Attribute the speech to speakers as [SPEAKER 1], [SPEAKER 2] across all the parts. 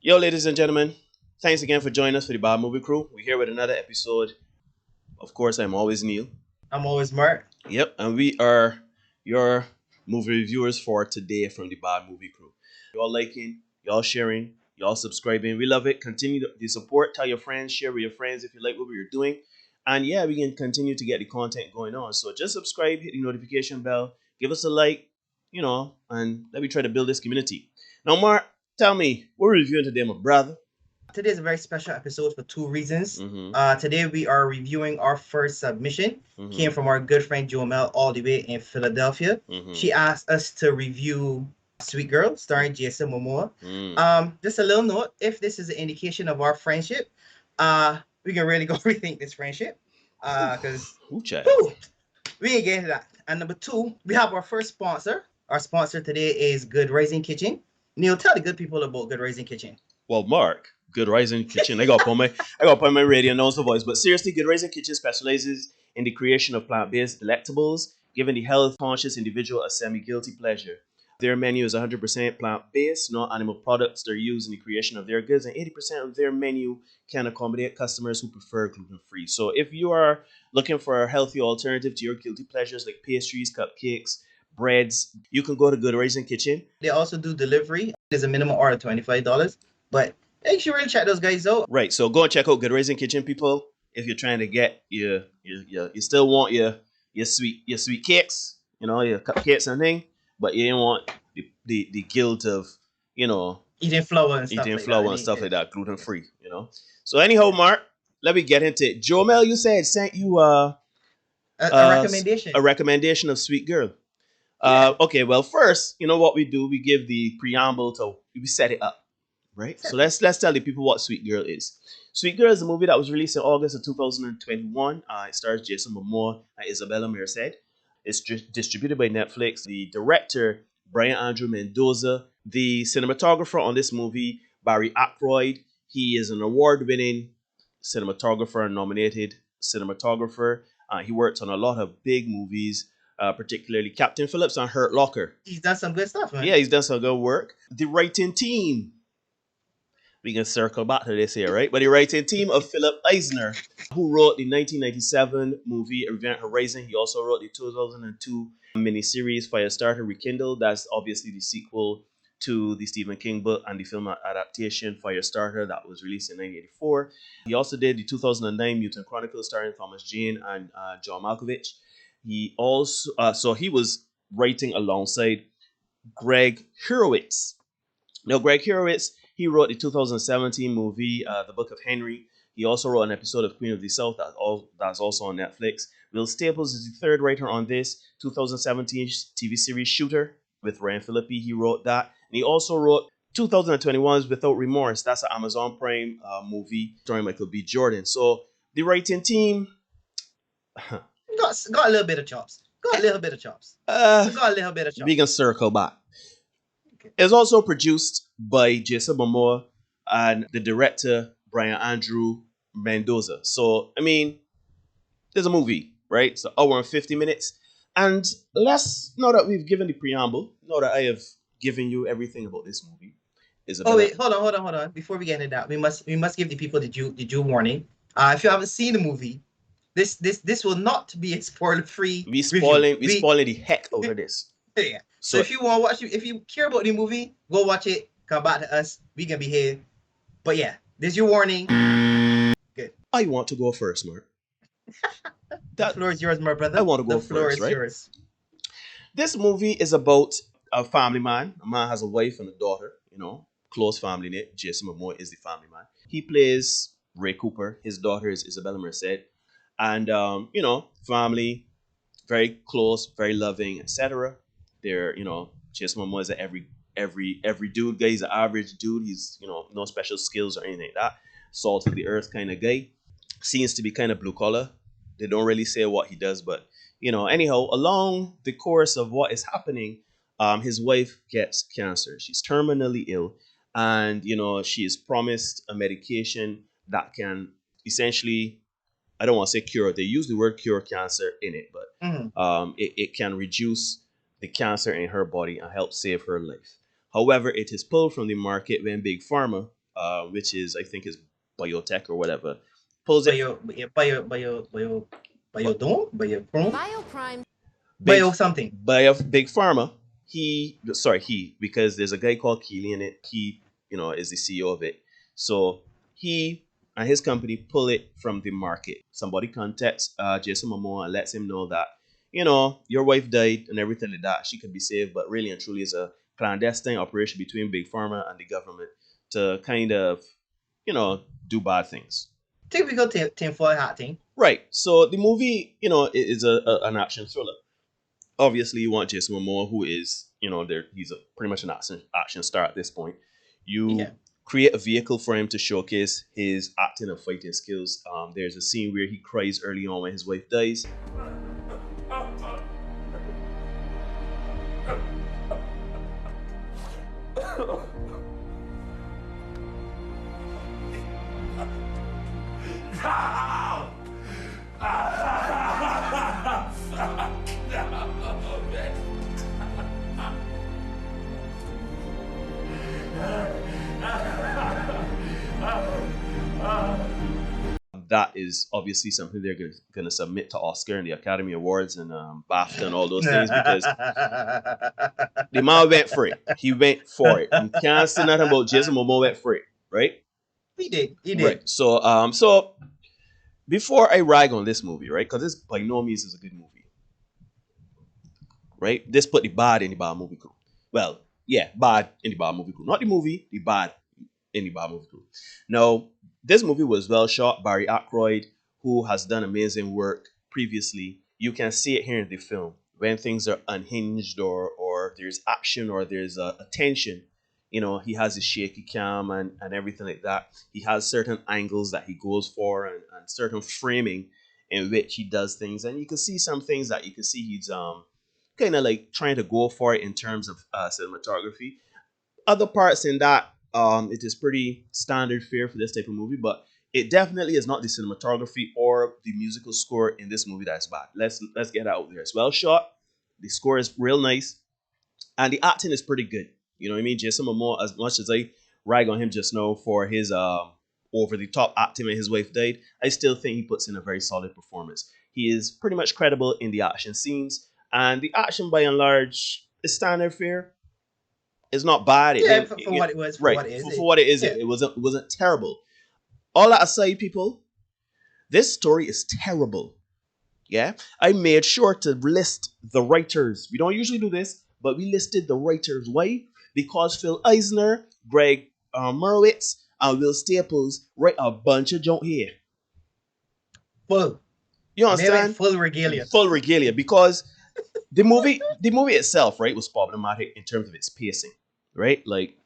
[SPEAKER 1] Yo, ladies and gentlemen, thanks again for joining us for the Bad Movie Crew. We're here with another episode. Of course, I'm always Neil.
[SPEAKER 2] I'm always Mark.
[SPEAKER 1] Yep, and we are your movie reviewers for today from the Bad Movie Crew. Y'all liking, y'all sharing, y'all subscribing. We love it. Continue the support. Tell your friends, share with your friends if you like what we're doing. And yeah, we can continue to get the content going on. So just subscribe, hit the notification bell, give us a like, and let me try to build this community. Now, Mark, tell me, what are we reviewing today, my brother?
[SPEAKER 2] Today is a very special episode for two reasons.
[SPEAKER 1] Mm-hmm.
[SPEAKER 2] Today we are reviewing our first submission.
[SPEAKER 1] Mm-hmm.
[SPEAKER 2] Came from our good friend Jomel all the way in Philadelphia.
[SPEAKER 1] Mm-hmm.
[SPEAKER 2] She asked us to review Sweet Girl starring Jason Momoa. Just a little note, if this is an indication of our friendship, we can really go rethink this friendship. Because we ain't getting to that. And number two, we have our first sponsor. Our sponsor today is Good Rising Kitchen. Neil, tell the good people about Good Rising Kitchen.
[SPEAKER 1] Well, Mark, Good Rising Kitchen. I got to put my radio announcer voice. But seriously, Good Rising Kitchen specializes in the creation of plant-based delectables, giving the health-conscious individual a semi-guilty pleasure. Their menu is 100% plant-based, no animal products are used in the creation of their goods, and 80% of their menu can accommodate customers who prefer gluten-free. So if you are looking for a healthy alternative to your guilty pleasures like pastries, cupcakes, breads, you can go to Good Rising Kitchen.
[SPEAKER 2] They also do delivery. There's a minimum order of $25, but you should really check those guys out.
[SPEAKER 1] Right, so go and check out Good Rising Kitchen, people. If you're trying to get you still want your sweet cakes, your cupcakes and thing, but you don't want the guilt of
[SPEAKER 2] eating flour and
[SPEAKER 1] stuff like that, gluten free. So anyhow, Mark, let me get into it. Jomel, you said sent you
[SPEAKER 2] a recommendation.
[SPEAKER 1] A recommendation of Sweet Girl.
[SPEAKER 2] Yeah.
[SPEAKER 1] Okay, well, first, you know what we do? We give the preamble we set it up, right? So let's tell the people what Sweet Girl is. Sweet Girl is a movie that was released in August of 2021. It stars Jason Momoa and Isabela Merced. It's distributed by Netflix. The director, Brian Andrew Mendoza. The cinematographer on this movie, Barry Ackroyd. He is an award-winning cinematographer, nominated cinematographer. He worked on a lot of big movies, particularly Captain Phillips and Hurt Locker.
[SPEAKER 2] He's done some good stuff, man.
[SPEAKER 1] Yeah, he's done some good work. The writing team. We can circle back to this here, right? But the writing team of Philip Eisner, who wrote the 1997 movie Event Horizon. He also wrote the 2002 miniseries Firestarter Rekindled. That's obviously the sequel to the Stephen King book and the film adaptation Firestarter that was released in 1984. He also did the 2009 Mutant Chronicles starring Thomas Jane and John Malkovich. He also, so he was writing alongside Greg Hurwitz. Now, Greg Hurwitz, he wrote the 2017 movie, The Book of Henry. He also wrote an episode of Queen of the South that's also on Netflix. Will Staples is the third writer on this 2017 TV series Shooter with Ryan Phillippe. He wrote that. And he also wrote 2021's Without Remorse. That's an Amazon Prime movie starring Michael B. Jordan. So the writing team
[SPEAKER 2] got a little bit of chops. Got a little bit of chops.
[SPEAKER 1] We can circle back. Okay. It's also produced by Jason Momoa and the director Brian Andrew Mendoza. So, I mean, there's a movie, right? It's an hour and 50 minutes. And now that we've given the preamble, now that I have given you everything about this movie,
[SPEAKER 2] Isabela. Oh wait, hold on. Before we get into that, we must give the people the due warning. If you haven't seen the movie, this will not be a spoiler-free.
[SPEAKER 1] We spoiling the heck out of this.
[SPEAKER 2] Yeah. So if you want to watch it, if you care about the movie, go watch it. Come back to us. We can be here. But yeah, this is your warning. Good.
[SPEAKER 1] I want to go first, Mark.
[SPEAKER 2] The floor is yours, my brother.
[SPEAKER 1] I want to go first, right? The floor is yours. This movie is about a family man. A man has a wife and a daughter, close family knit. Jason Momoa is the family man. He plays Ray Cooper. His daughter is Isabela Merced. And, family, very close, very loving, etc. They're, Jason Momoa is every dude guy. He's an average dude. He's, no special skills or anything like that. Salt of the earth kind of guy. Seems to be kind of blue collar. They don't really say what he does, but, anyhow, along the course of what is happening, his wife gets cancer. She's terminally ill. And, she is promised a medication that can essentially, I don't want to say cure. They use the word cure cancer in it, but it can reduce the cancer in her body and help save her life. However, it is pulled from the market when Big Pharma which is I think is biotech or whatever, pulls it.
[SPEAKER 2] Bio dome, bio prone,
[SPEAKER 3] Bioprime.
[SPEAKER 1] Big
[SPEAKER 2] bio something.
[SPEAKER 1] by a big pharma. He because there's a guy called Keely in it. He is the CEO of it. So he and his company pull it from the market. Somebody contacts Jason Momoa and lets him know that your wife died and everything like that. She could be saved, but really and truly, it's a clandestine operation between big pharma and the government to kind of do bad things.
[SPEAKER 2] Typical tinfoil hat thing.
[SPEAKER 1] Right. So the movie, is an action thriller. Obviously you want Jason Momoa, who is there. He's pretty much an action star at this point.
[SPEAKER 2] Yeah.
[SPEAKER 1] You create a vehicle for him to showcase his acting and fighting skills. There's a scene where he cries early on when his wife dies. That is obviously something they're going to submit to Oscar and the Academy Awards and BAFTA and all those things, because the man went for it. He went for it. You can't say nothing about Jason Momoa went for it, right?
[SPEAKER 2] He did.
[SPEAKER 1] Right. So before I rag on this movie, right? Because this by no means is a good movie, right? This put the bad in the bad movie crew. Well, yeah, bad in the bad movie crew. Not the movie, the bad in the bad movie crew. Now, this movie was well shot. Barry Ackroyd, who has done amazing work previously, you can see it here in the film. When things are unhinged or there's action or there's a tension, he has a shaky cam and everything like that. He has certain angles that he goes for and certain framing in which he does things. And you can see some things that you can see he's kind of like trying to go for it in terms of cinematography. Other parts in that, it is pretty standard fare for this type of movie, but it definitely is not the cinematography or the musical score in this movie that's bad. Let's get out there. It's well shot. The score is real nice, and the acting is pretty good. You know what I mean? Jason Momoa, as much as I rag on him just now for his over the top acting when his wife died, I still think he puts in a very solid performance. He is pretty much credible in the action scenes, and the action by and large is standard fare. It's not bad.
[SPEAKER 2] Yeah, for what it was, for
[SPEAKER 1] right
[SPEAKER 2] what it is.
[SPEAKER 1] for what it is.
[SPEAKER 2] Yeah.
[SPEAKER 1] It wasn't terrible. All that aside, people, this story is terrible. Yeah, I made sure to list the writers. We don't usually do this, but we listed the writers. Why? Because Phil Eisner, Greg Merowitz, and Will Staples write a bunch of junk here.
[SPEAKER 2] Full.
[SPEAKER 1] You
[SPEAKER 2] Maybe
[SPEAKER 1] understand?
[SPEAKER 2] full regalia.
[SPEAKER 1] Full regalia, because the movie itself, right, was problematic in terms of its pacing, right? Like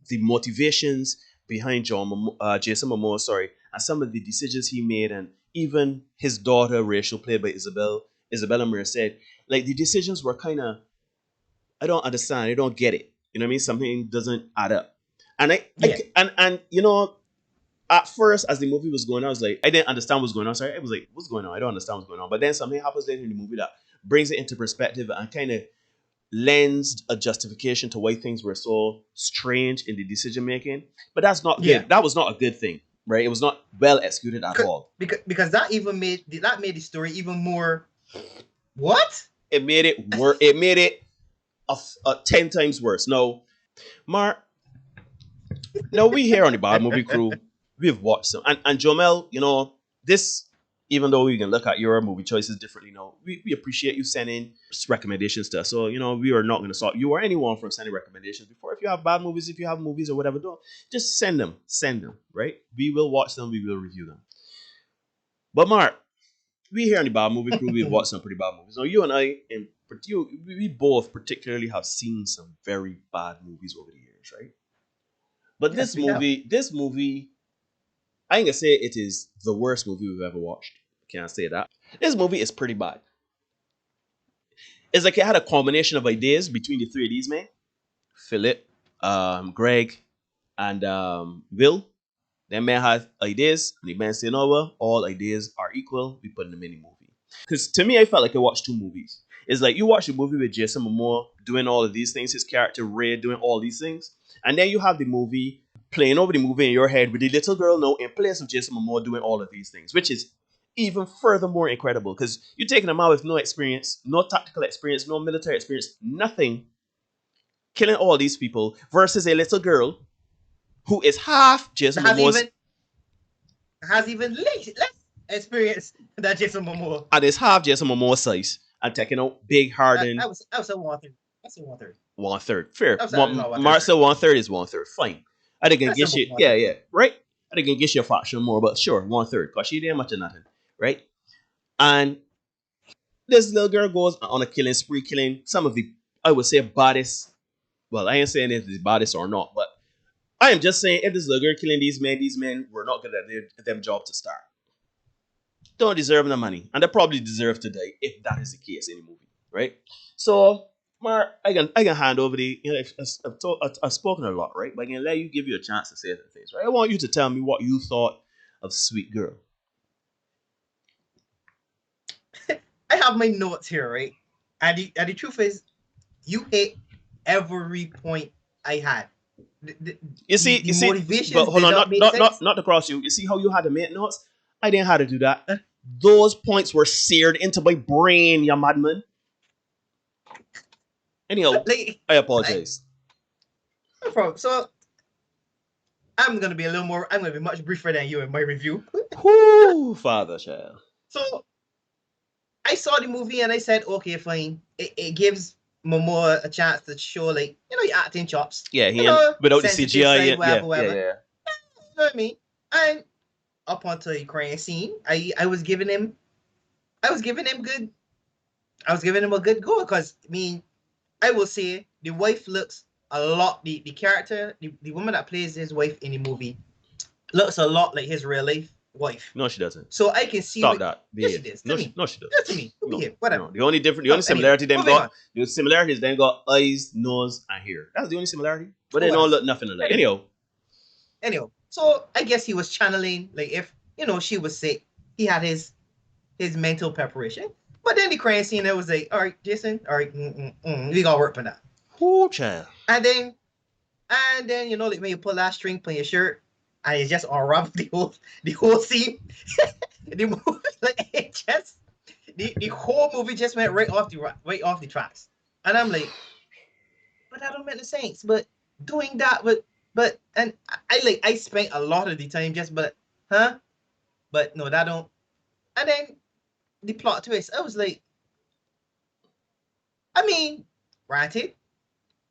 [SPEAKER 1] the motivations behind Jason Momoa, sorry, and some of the decisions he made, and even his daughter, Rachel, played by Isabella Merced, like the decisions were kind of, I don't understand, I don't get it. You know what I mean? Something doesn't add up, and
[SPEAKER 2] Yeah.
[SPEAKER 1] and at first, as the movie was going on, I was like, I didn't understand what's going on. Sorry, I was like, what's going on? I don't understand what's going on. But then something happens later in the movie that brings it into perspective and kind of lends a justification to why things were so strange in the decision making. But that's not good.
[SPEAKER 2] Yeah.
[SPEAKER 1] That was not a good thing, right? It was not well executed at all.
[SPEAKER 2] Because that made the story even more. What?
[SPEAKER 1] It made it worse. It made it a 10 times worse. No, Mark. No, we here on the Bad Movie Crew, we've watched some, and Jomel, this. Even though we can look at your movie choices differently now, we appreciate you sending recommendations to us. So, we are not going to stop you or anyone from sending recommendations before. If you have bad movies, if you have movies or whatever, don't just send them, right? We will watch them, we will review them. But Mark, we here on the Bad Movie Crew, we've watched some pretty bad movies. Now, you and I, we both particularly have seen some very bad movies over the years, right? But
[SPEAKER 2] Yes,
[SPEAKER 1] this movie, I ain't gonna say it is the worst movie we've ever watched. Can't say that. This movie is pretty bad. It's like it had a combination of ideas between the three of these men: Philip, Greg, and Will. Them men had ideas, and the man said, "No, well, all ideas are equal. We put in a mini movie." Because to me, I felt like I watched two movies. It's like you watch a movie with Jason Momoa doing all of these things, his character Ray doing all these things, and then you have the movie playing over the movie in your head with the little girl now in place of Jason Momoa doing all of these things, which is even furthermore incredible because you're taking a man with no experience, no tactical experience, no military experience, nothing, killing all these people versus a little girl who is half Jason
[SPEAKER 2] Has
[SPEAKER 1] Momoa's
[SPEAKER 2] even has even less experience than Jason Momoa.
[SPEAKER 1] and is half Jason Momoa's size and taking out big hardened
[SPEAKER 2] I was a 1/3. That's a 1/3.
[SPEAKER 1] 1/3. Fair.
[SPEAKER 2] That's not 1/3.
[SPEAKER 1] Marcel 1/3 is 1/3. Fine. I think I can
[SPEAKER 2] That's a
[SPEAKER 1] get you. Yeah,
[SPEAKER 2] 1/3.
[SPEAKER 1] yeah. Right? I think I can get you a fraction more, but sure, 1/3. Because she didn't much of nothing. Right? And this little girl goes on a killing spree, killing some of the, I would say, baddest. Well, I ain't saying if it's baddest or not, but I am just saying if this little girl killing these men were not good at them job to start. Don't deserve the money. And they probably deserve to die if that is the case in the movie. Right? So Mark, I can hand over the. I've spoken a lot, right? But I can let you give you a chance to say the things, right? I want you to tell me what you thought of Sweet Girl.
[SPEAKER 2] I have my notes here, right? And the truth is, you hit every point I had.
[SPEAKER 1] You see, but
[SPEAKER 2] Motivations
[SPEAKER 1] hold
[SPEAKER 2] did
[SPEAKER 1] on,
[SPEAKER 2] not make sense.
[SPEAKER 1] not to cross you. You see how you had to make notes? I didn't have to do that. Those points were seared into my brain, you madman. Anyhow,
[SPEAKER 2] Like,
[SPEAKER 1] I apologize.
[SPEAKER 2] no problem. So I'm gonna be a little more. I'm gonna be much briefer than you in my review.
[SPEAKER 1] Whoo, father child.
[SPEAKER 2] So I saw the movie and I said, okay, fine. It gives Momoa a chance to show, like, your acting chops.
[SPEAKER 1] Yeah, without the
[SPEAKER 2] Sensitive
[SPEAKER 1] CGI.
[SPEAKER 2] side,
[SPEAKER 1] Yeah,
[SPEAKER 2] whatever,
[SPEAKER 1] yeah,
[SPEAKER 2] whatever.
[SPEAKER 1] yeah.
[SPEAKER 2] You know what I mean? And up until the crying scene, I was giving him good. I was giving him a good go because I mean, I will say the wife looks a lot. The character, the woman that plays his wife in the movie, looks a lot like his real life wife.
[SPEAKER 1] No, she doesn't.
[SPEAKER 2] So I can see.
[SPEAKER 1] Stop that.
[SPEAKER 2] Yes, she
[SPEAKER 1] Behave.
[SPEAKER 2] does.
[SPEAKER 1] No,
[SPEAKER 2] To me.
[SPEAKER 1] no, she does.
[SPEAKER 2] Yes, to me. Who behave? Whatever.
[SPEAKER 1] No. The only
[SPEAKER 2] Anyway,
[SPEAKER 1] similarity them
[SPEAKER 2] moving
[SPEAKER 1] got,
[SPEAKER 2] on.
[SPEAKER 1] the similarities then got eyes, nose, and hair. That's the only similarity. But they
[SPEAKER 2] Whatever.
[SPEAKER 1] don't look nothing alike.
[SPEAKER 2] Anyway, so I guess he was channeling, like, if she was sick, he had his mental preparation. But then the crying scene, it was like, all right, Jason, all right, we gotta work for that.
[SPEAKER 1] Whoo, child.
[SPEAKER 2] And then like when you pull that string from your shirt, and it's just unravel the whole scene. The movie, like, it just the whole movie just went right off the tracks. And I'm like, but that don't make no sense. But doing that, and I spent a lot of the time just but no, that don't. And then the plot twist, I was like, I mean, granted,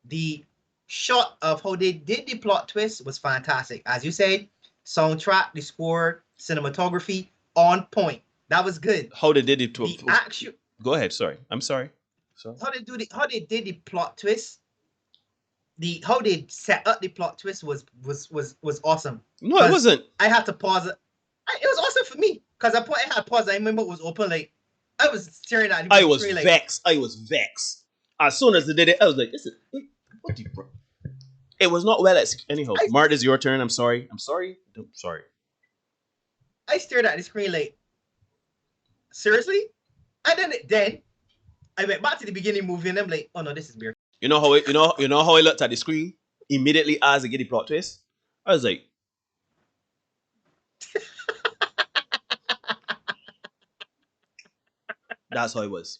[SPEAKER 2] the shot of how they did the plot twist was fantastic. As you say, soundtrack, the score, cinematography on point. That was good.
[SPEAKER 1] How they did it to
[SPEAKER 2] The actual
[SPEAKER 1] Go ahead. Sorry. I'm sorry.
[SPEAKER 2] how they did the plot twist, how they set up the plot twist was awesome.
[SPEAKER 1] No, it wasn't.
[SPEAKER 2] I had to pause it. It was awesome for me because at point I had paused. I remember it was open. Like, I was staring at it.
[SPEAKER 1] I was vexed. I was vexed. As soon as they did it, I was like, "This is what the bro." It was not well executed. Anyhow, Mart, is your turn. I'm sorry. I'm sorry.
[SPEAKER 2] I stared at the screen like, seriously? And then I went back to the beginning movie and I'm like, oh no, this is weird.
[SPEAKER 1] You know how I looked at the screen immediately as I get the plot twist? I was like, that's how it was.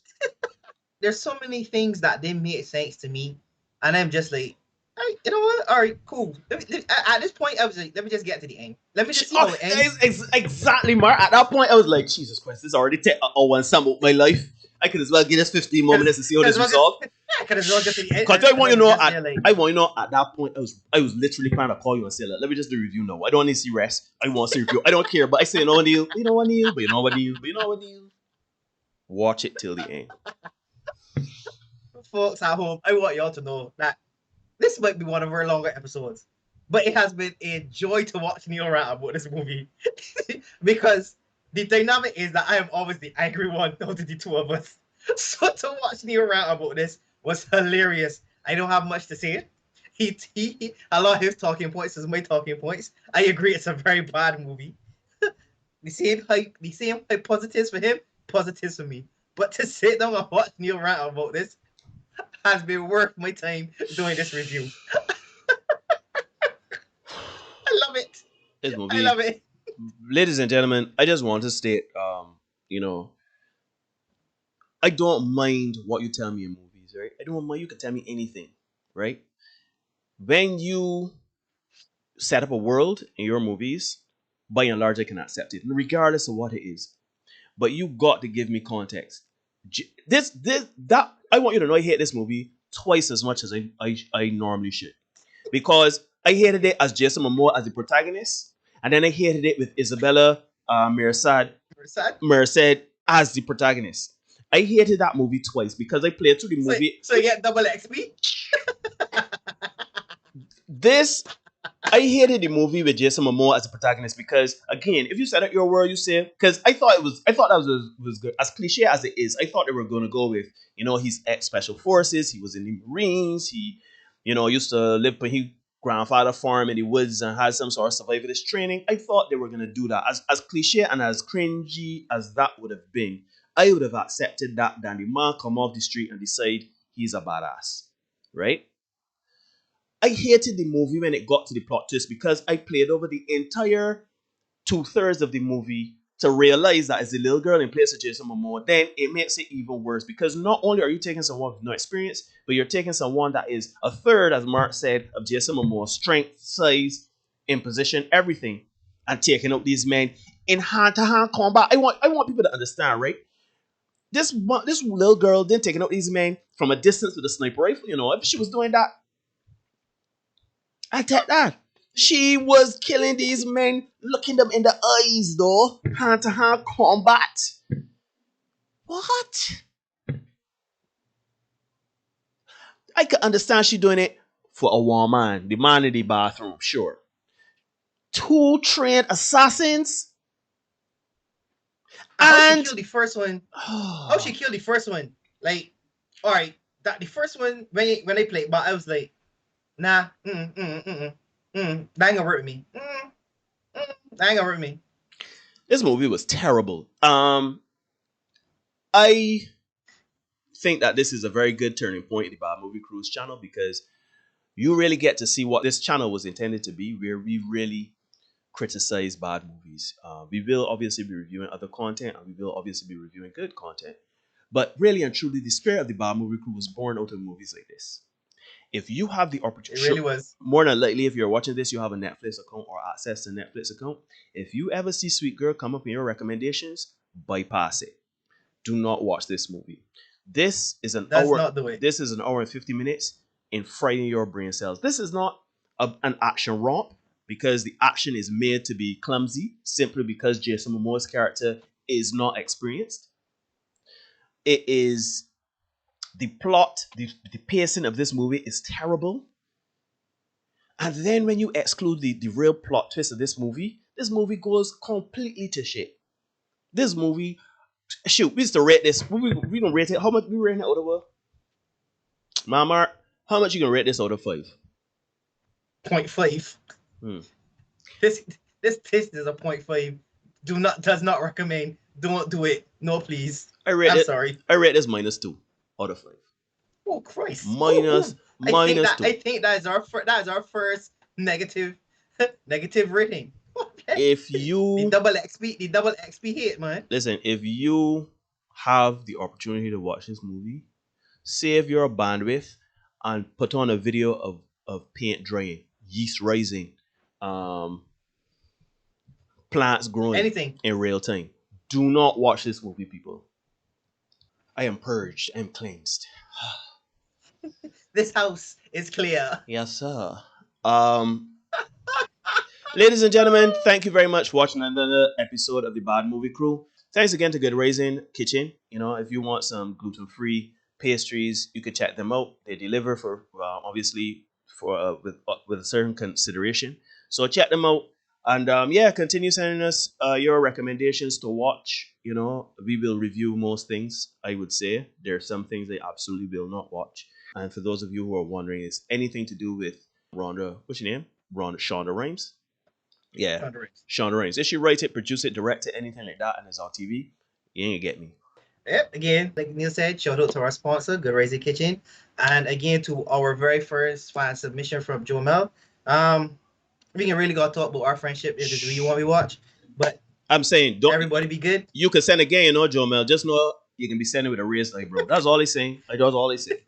[SPEAKER 2] There's so many things that didn't make sense to me, and I'm just like, you know what? All right, cool. At this point, I was like, let me just get to the end. Let me just see how it ends.
[SPEAKER 1] Exactly, Mark. At that point, I was like, Jesus Christ, this already take an hour and some of my life. I could as well give us 15 more minutes to see how this resolved.
[SPEAKER 2] I could as well get to the end.
[SPEAKER 1] Because I want you to know, at that point, I was literally trying to call you and say, let me just do a review now. I don't need to see rest. I want to see review. I don't care. But I say, Neil. You know what, Neil? But you know what, Neil? Watch it till the end.
[SPEAKER 2] Folks at home, I want y'all to know that this might be one of our longer episodes, but it has been a joy to watch Neil rant about this movie because the dynamic is that I am always the angry one out of the two of us. So to watch Neil rant about this was hilarious. I don't have much to say. He a lot of his talking points is my talking points. I agree, it's a very bad movie. the same positives for him, positives for me. But to sit down and watch Neil rant about this has been worth my time doing this review.
[SPEAKER 1] This
[SPEAKER 2] I
[SPEAKER 1] movie,
[SPEAKER 2] love it.
[SPEAKER 1] ladies and gentlemen, I just want to state, you know, I don't mind what you tell me in movies, right? I don't mind. You can tell me anything, right? When you set up a world in your movies, by and large, I can accept it, regardless of what it is. But you got to give me context. That I want you to know I hate this movie twice as much as I normally should, because I hated it as Jason Momoa as the protagonist, and then I hated it with Isabela
[SPEAKER 2] Merced.
[SPEAKER 1] Merced as the protagonist. I hated that movie twice because I played through the
[SPEAKER 2] So,
[SPEAKER 1] movie.
[SPEAKER 2] so you get double XP.
[SPEAKER 1] This I hated the movie with Jason Momoa as a protagonist because, again, if you set up your world, you say, because I thought that was good. As cliche as it is, I thought they were going to go with, he's ex special forces. He was in the Marines. He, used to live by his grandfather farm in the woods and had some sort of survivalist training. I thought they were going to do that. As cliche and as cringy as that would have been, I would have accepted that than the man come off the street and decide he's a badass, right? I hated the movie when it got to the plot twist because I played over the entire 2/3 of the movie to realize that as a little girl in place of Jason Momoa, then it makes it even worse because not only are you taking someone with no experience, but you're taking someone that is a third, as Mark said, of Jason Momoa's strength, size, imposition, everything, and taking up these men in hand-to-hand combat. I want people to understand, right? This little girl then taking up these men from a distance with a sniper rifle. If she was doing that, I take that. She was killing these men, looking them in the eyes, though. Hand to hand combat. What? I could understand she doing it for a woman, the man in the bathroom, sure. Two trained assassins,
[SPEAKER 2] How she
[SPEAKER 1] and
[SPEAKER 2] killed the first one? How she killed the first one? Like, all right, that the first one when they played, but I was like, nah, that ain't gonna hurt me. That ain't gonna hurt me.
[SPEAKER 1] this movie was terrible. I think that this is a very good turning point in the Bad Movie Cruise channel because you really get to see what this channel was intended to be, where we really criticize bad movies. We will obviously be reviewing other content, and we will obviously be reviewing good content. But really and truly, the spirit of the Bad Movie Crew was born out of movies like this. If you have the
[SPEAKER 2] It
[SPEAKER 1] opportunity,
[SPEAKER 2] really was.
[SPEAKER 1] more than likely, if you're watching this, you have a Netflix account or access to a Netflix account. If you ever see Sweet Girl come up in your recommendations, bypass it. Do not watch this movie. This is an
[SPEAKER 2] That's
[SPEAKER 1] hour.
[SPEAKER 2] not the way.
[SPEAKER 1] This is an hour and 50 minutes in frying your brain cells. This is not an action romp because the action is made to be clumsy simply because Jason Momoa's character is not experienced. It is the plot, the pacing of this movie is terrible. And then when you exclude the real plot twist of this movie goes completely to shit. This movie, shoot, we used to rate this. We don't rate it. How much we rating it out of Mama, how much you gonna rate this out of 5?
[SPEAKER 2] 0.5.
[SPEAKER 1] Hmm.
[SPEAKER 2] This this is a 0.5. Does not recommend. Don't do it. No, please.
[SPEAKER 1] I rate
[SPEAKER 2] I'm
[SPEAKER 1] it.
[SPEAKER 2] sorry.
[SPEAKER 1] I rate this -2 out of 5.
[SPEAKER 2] Oh Christ.
[SPEAKER 1] Minus minus
[SPEAKER 2] I
[SPEAKER 1] 2.
[SPEAKER 2] think that is our first negative negative rating. Okay.
[SPEAKER 1] If
[SPEAKER 2] The
[SPEAKER 1] you
[SPEAKER 2] double XP hit, man.
[SPEAKER 1] listen, if you have the opportunity to watch this movie, save your bandwidth and put on a video of paint drying, yeast rising, um, plants growing
[SPEAKER 2] Anything.
[SPEAKER 1] in real time. Do not watch this movie, people. I am purged. I am cleansed.
[SPEAKER 2] This house is clear.
[SPEAKER 1] Yes, sir. Um, Ladies and gentlemen, thank you very much for watching another episode of the Bad Movie Crew. Thanks again to Good Raising Kitchen. If you want some gluten-free pastries, you can check them out. They deliver for obviously for with a certain consideration. So check them out, and yeah, continue sending us your recommendations to watch. We will review most things. I would say there are some things I absolutely will not watch. And for those of you who are wondering, it's anything to do with Rhonda. What's your name? Shonda Rhimes. Yeah,
[SPEAKER 2] Thunderings.
[SPEAKER 1] Shonda Rhimes. If she write it, produce it, direct it, anything like that, and it's on TV, you ain't gonna get me.
[SPEAKER 2] Yep. Again, like Neil said, shout out to our sponsor, Good Raising Kitchen, and again to our very first fan submission from Joe Mel. Um, We can really go talk about our friendship if this is what you want me to watch. But
[SPEAKER 1] I'm saying, don't
[SPEAKER 2] everybody be good.
[SPEAKER 1] you can send again, you know, Joe Mel. Just know you can be sending with a raised eyebrow. That's all he's saying. That's all he's saying.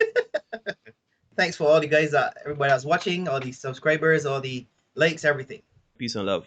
[SPEAKER 2] Thanks for all the guys that everybody that's watching, all the subscribers, all the likes, everything.
[SPEAKER 1] Peace and love.